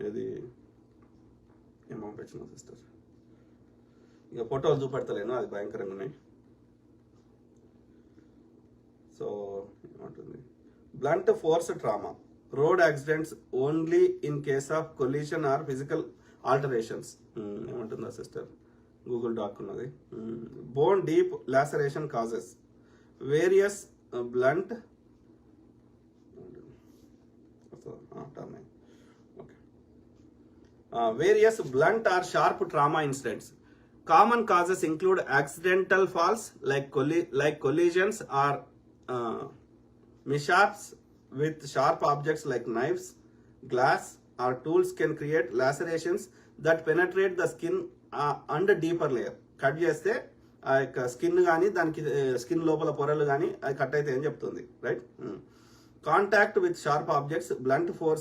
ఏది ఏం పంపించిన సిస్టర్, ఇక ఫోటోలు చూపెడతలేను, అది భయంకరంగా ఉన్నాయి. సో ఏమంటుంది, blunt force trauma, road accidents only in case of collision or physical alterations. ఏమంటుందా సిస్టర్, గూగుల్ డాక్ ఉన్నది. Bone deep laceration causes various blunt various blunt or sharp trauma incidents. Common causes include accidental falls like collisions or mishaps with sharp objects like knives, glass or tools can create lacerations that penetrate the skin and deeper layer. Cut చేస్తే ఆ యొక్క skin కానీ దానికి skin లోపల పొరలు కానీ అది cut అయితే అని చెప్తుంది, right. Contact with sharp objects, blunt force